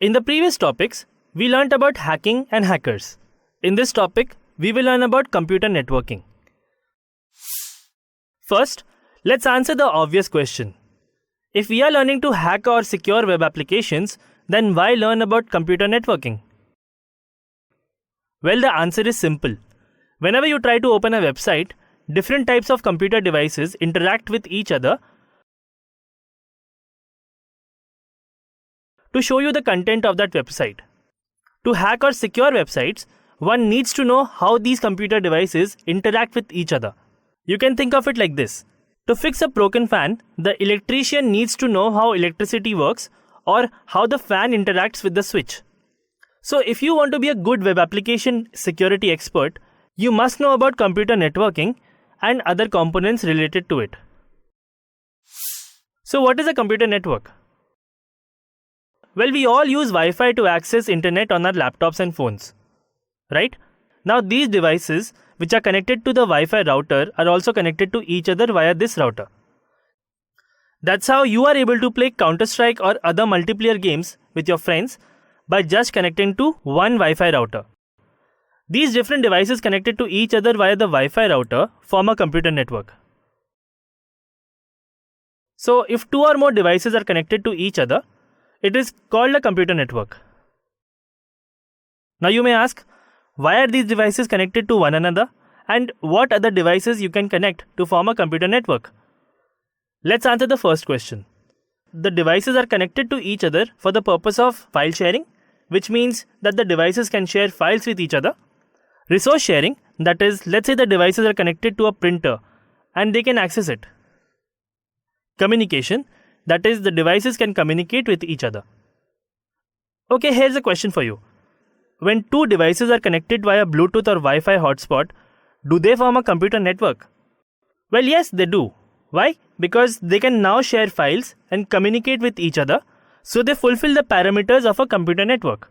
In the previous topics, we learnt about hacking and hackers. In this topic, we will learn about computer networking. First, let's answer the obvious question. If we are learning to hack or secure web applications, then why learn about computer networking? Well, the answer is simple. Whenever you try to open a website, different types of computer devices interact with each other to show you the content of that website. To hack or secure websites, one needs to know how these computer devices interact with each other. You can think of it like this. To fix a broken fan, the electrician needs to know how electricity works or how the fan interacts with the switch. So if you want to be a good web application security expert, you must know about computer networking and other components related to it. So what is a computer network? Well, we all use Wi-Fi to access internet on our laptops and phones, right? Now these devices which are connected to the Wi-Fi router are also connected to each other via this router. That's how you are able to play Counter-Strike or other multiplayer games with your friends by just connecting to one Wi-Fi router. These different devices connected to each other via the Wi-Fi router form a computer network. So if two or more devices are connected to each other, it is called a computer network. Now you may ask, why are these devices connected to one another and what other devices you can connect to form a computer network? Let's answer the first question. The devices are connected to each other for the purpose of file sharing, which means that the devices can share files with each other. Resource sharing, that is, let's say the devices are connected to a printer and they can access it. Communication, that is, the devices can communicate with each other. Okay, here's a question for you. When two devices are connected via Bluetooth or Wi-Fi hotspot, do they form a computer network? Well, yes, they do. Why? Because they can now share files and communicate with each other, so they fulfill the parameters of a computer network.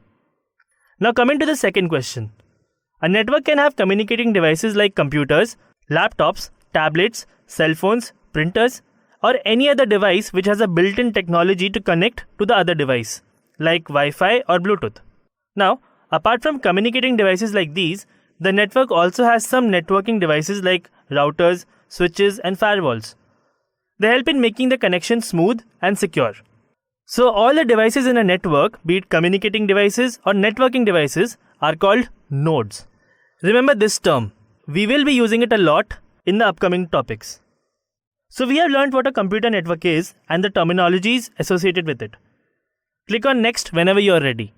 Now coming to the second question. A network can have communicating devices like computers, laptops, tablets, cell phones, printers, or any other device which has a built-in technology to connect to the other device, like Wi-Fi or Bluetooth. Now, apart from communicating devices like these, the network also has some networking devices like routers, switches, and firewalls. They help in making the connection smooth and secure. So all the devices in a network, be it communicating devices or networking devices, are called nodes. Remember this term. We will be using it a lot in the upcoming topics. So we have learned what a computer network is and the terminologies associated with it. Click on next whenever you are ready.